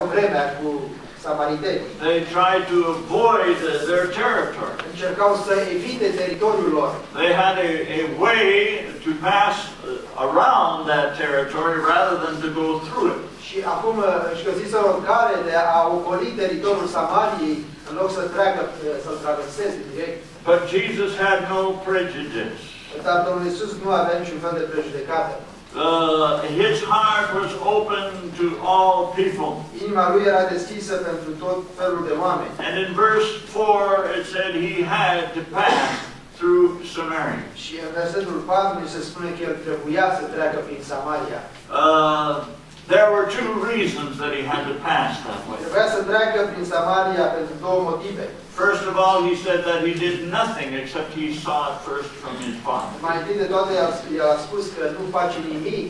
vremea cu samaritenii. They tried to avoid their territory. Încercau să evite teritoriul lor. They had a way to pass around that territory rather than to go through it. Și acum își găsiseră o cale de a ocoli teritoriul Samariei în loc să treacă, să-l traverseze direct. But Jesus had no prejudice. Dar Domnul Iisus nu avea niciun fel de prejudecată. His heart was open to all people. Inima lui era deschisă pentru tot felul de oameni. And in verse 4 it said he had to pass through Samaria. Și în versetul 4 se spune că el trebuia să treacă prin Samaria. There were two reasons that he had to pass that way. Trebuia să treacă prin Samaria pentru două motive. First of all, he said that he did nothing except he saw it first from his father. Mai întâi de toate, el a spus că nu face nimic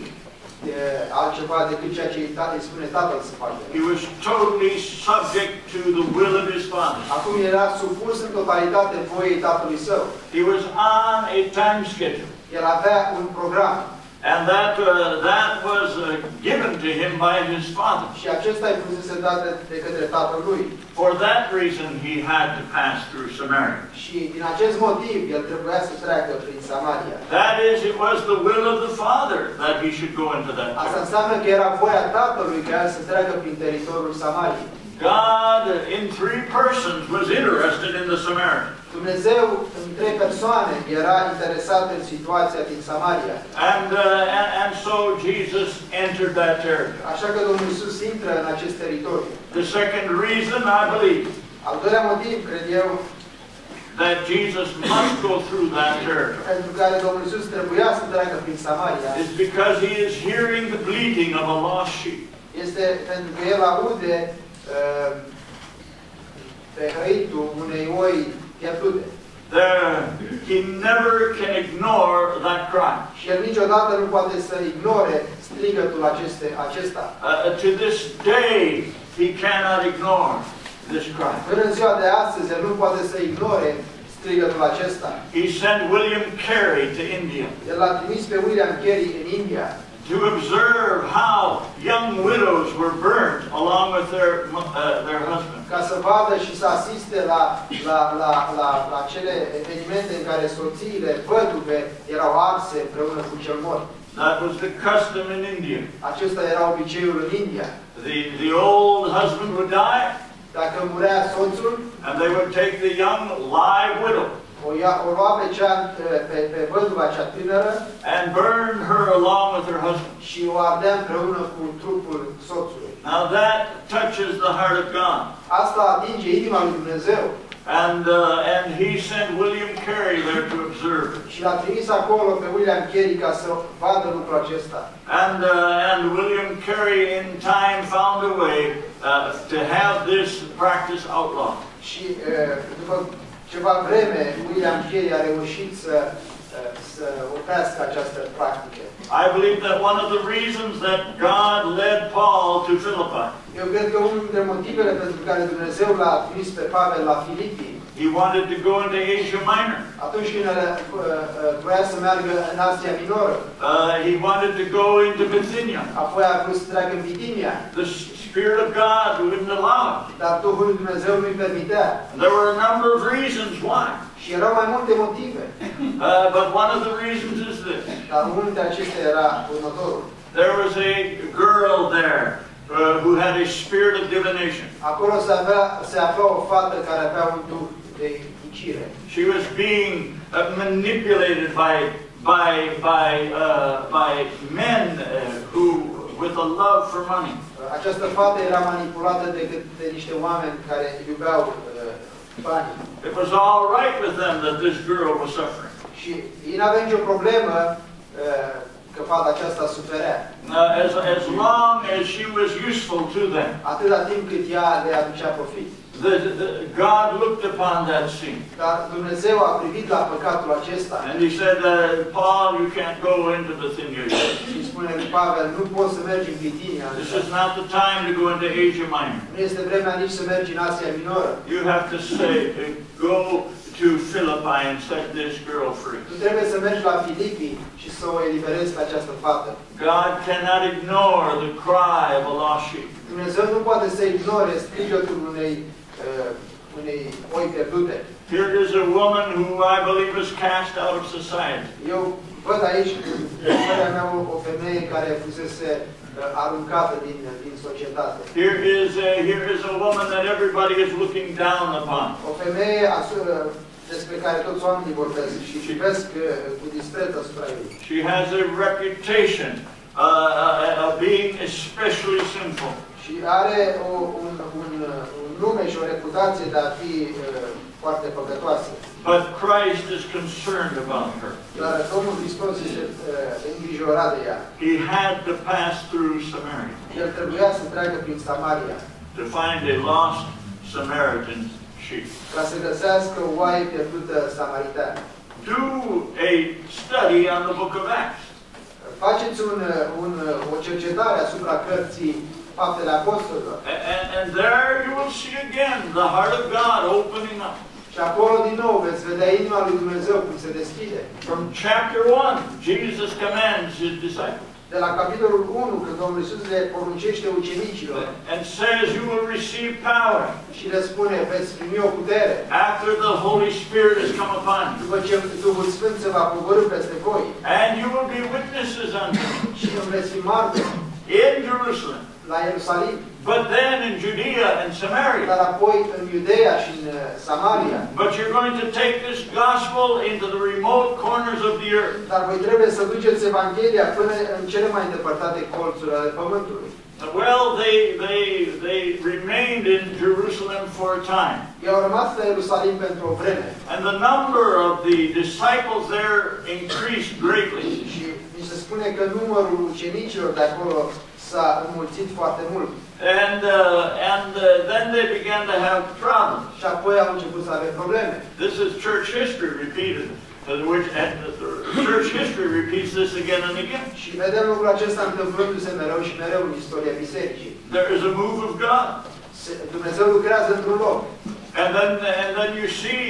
altceva decât ceea ce îi spune tatăl să facă. He was totally subject to the will of his father. Acum era supus în totalitate voiei tatălui său. He was on a time schedule. El avea un program. And that was given to him by his father. Și acesta îi fusese dat de către tatăl lui. For that reason, he had to pass through Samaria. Și din acest motiv, el trebuia să treacă prin Samaria. That is, it was the will of the father that he should go into that Asta territory. înseamnă că era voia tatălui ca el să treacă prin teritoriul Samariei. God, in three persons, was interested in the Samaritan. Dumnezeu, în trei persoane, era interesat în situația din Samaria. And so Jesus entered that territory. Așa că Domnul Iisus intră în acest teritoriu. The second reason, I believe, Al doilea motiv, cred eu, that Jesus must go through that territory pentru care Domnul Iisus trebuia să treacă prin Samaria, is because he is hearing the bleating of a lost sheep. este pentru că el aude pe hăitul unei oi pierdute. He never can ignore that cry. Și el niciodată nu poate să ignore strigătul acesta. To this day, he cannot ignore this cry. Până în ziua de astăzi, el nu poate să ignore strigătul acesta. He sent William Carey to India El l-a trimis pe William Carey în India to observe how young widows were burnt along with their husbands. ca să vadă și să asiste la acele evenimente în care soțiile văduve erau arse împreună cu cel mort. That was the custom in India. Acesta era obiceiul în India. The old husband would die, Dacă murea soțul, and they would take the young live widow o lua pe văduva cea tânără and burn her along with her husband. și o ardea împreună cu trupul soțului. Now that touches the heart of God. Asta atinge inima lui Dumnezeu. And he sent William Carey there to observe it. Și l-a trimis acolo pe William Carey ca să vadă lucrul acesta. And William Carey in time found a way to have this practice outlawed. Și după ceva vreme, William Carey a reușit să oprească această practică. I believe that one of the reasons that God led Paul to Philippi, Eu cred că unul dintre motivele pentru care Dumnezeu l-a trimis pe Pavel la Filipi, he wanted to go into Asia Minor. atunci când voia să meargă în Asia Minoră, He wanted to go into Bithynia. apoi a vrut să treacă în Bitinia, The Spirit of God wouldn't allow it. dar Duhul lui Dumnezeu nu-i permitea. And there were a number of reasons why. Și erau mai multe motive. But one of the reasons is this. Dar unul dintre acestea era următorul. There was a girl there who had a spirit of divination. Acolo se afla o fată care avea un duh de ghicire. She was being manipulated by men who, with a love for money. Această fată era manipulată de niște oameni care iubeau banii. It was all right with them that this girl was suffering. Și ei n-aveau nicio problemă că fata aceasta suferea. As long as she was useful to them. Atâta timp cât ea le aducea profit. God looked upon that sin. Dar Dumnezeu a privit la păcatul acesta. And he said, Paul, you can't go into Bithynia yet. Și spune lui Pavel, nu poți să mergi în Bitinia. This is not the time to go into Asia Minor. Nu este vremea nici să mergi în Asia Minoră. You have to say, go to Philippi and set this girl free. Tu trebuie să mergi la Filipi și să o eliberezi pe această fată. God cannot ignore the cry of a lost sheep. Dumnezeu nu poate să ignore strigătul unei oi pierdute. Here is a woman who I believe was cast out of society. Eu văd aici, în țara mea, o femeie care fusese aruncată din societate. Here is a woman that everybody is looking down upon. O femeie despre care toți oamenii vorbesc și privesc cu dispreț asupra ei. She has a reputation of being especially sinful. Și are un nume și o reputație de a fi foarte păcătoasă. But Christ is concerned about her. Dar Domnul Hristos este îngrijorat de ea. He had to pass through Samaria. El trebuia să treacă prin Samaria. To find a lost Samaritan sheep. Ca să găsească o oaie pierdută samariteană. Do a study on the book of Acts. Faceți o cercetare asupra cărții Faptele Apostolilor. And there you will see again the heart of God opening up. Și acolo din nou veți vedea inima lui Dumnezeu cum se deschide. From chapter 1, Jesus commands his disciples. De la capitolul 1, când Domnul Iisus le poruncește ucenicilor. And says you will receive power. Și le spune, veți primi o putere. After the Holy Spirit has come upon you. După ce Duhul Sfânt se va coborî peste voi. And you will be witnesses unto me. Și îmi veți fi martori. In Jerusalem. La Ierusalim. But then in Judea and Samaria. Dar apoi în Iudeea și în Samaria. But you're going to take this gospel into the remote corners of the earth. Dar voi trebuie să duceți Evanghelia până în cele mai îndepărtate colțuri ale pământului. Well, they remained in Jerusalem for a time. Ei au rămas la Ierusalim pentru o vreme. And the number of the disciples there increased greatly. Și mi se spune că numărul ucenicilor de acolo s-a înmulțit foarte mult. And then they began to have problems. Și apoi au început să aibă probleme. This is church history repeated. Church history repeats this again and again. Și vedem lucrul acesta întâmplându-se mereu și mereu în istoria bisericii. There is a move of God. Dumnezeu lucrează într-un loc. And then you see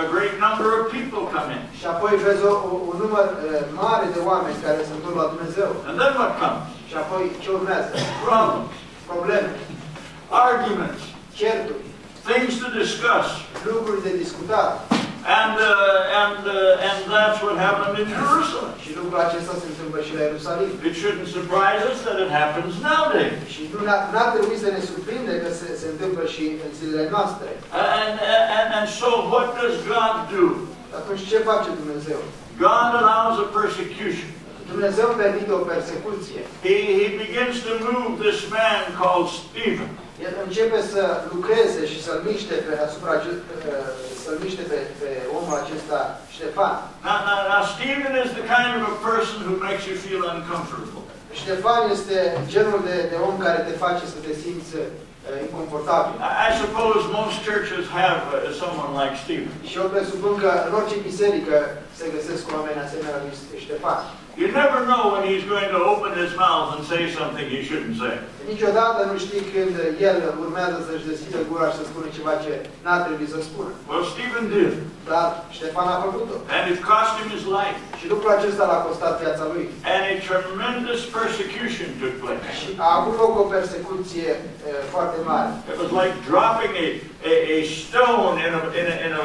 a great number of people come in. Și apoi vezi un număr mare de oameni care se întorc la Dumnezeu. And then what comes? Și apoi ce urmează? Problems. Probleme. Arguments. Certuri. Things to discuss. Lucruri de discutat. And that's what happened in Jerusalem. Și lucrul acesta se întâmplă și la Ierusalim. It shouldn't surprise us that it happens nowadays. Și n-ar trebui să ne surprinde că se întâmplă și în zilele noastre. And so what does God do? Atunci ce face Dumnezeu? God allows a persecution. Dumnezeu permite o persecuție. He begins to move this man called Stephen. El începe să lucreze și să-l miște pe omul acesta, Ștefan. Now Stephen is the kind of a person who makes you feel uncomfortable. Ștefan este genul de om care te face să te simți inconfortabil. I suppose most churches have someone like Stephen. Și eu presupun că în orice biserică se găsesc oameni asemenea lui Ștefan. You never know when he's going to open his mouth and say something he shouldn't say. Niciodată nu știi când el urmează să-și deschidă gura și să spună ceva ce n-ar trebui să spună. Well, Stephen did. Dar Ștefan a făcut-o. And it cost him his life. Și lucrul acesta l-a costat viața lui. And a tremendous persecution took place. Și a avut loc o persecuție foarte mare. It was like dropping a stone in a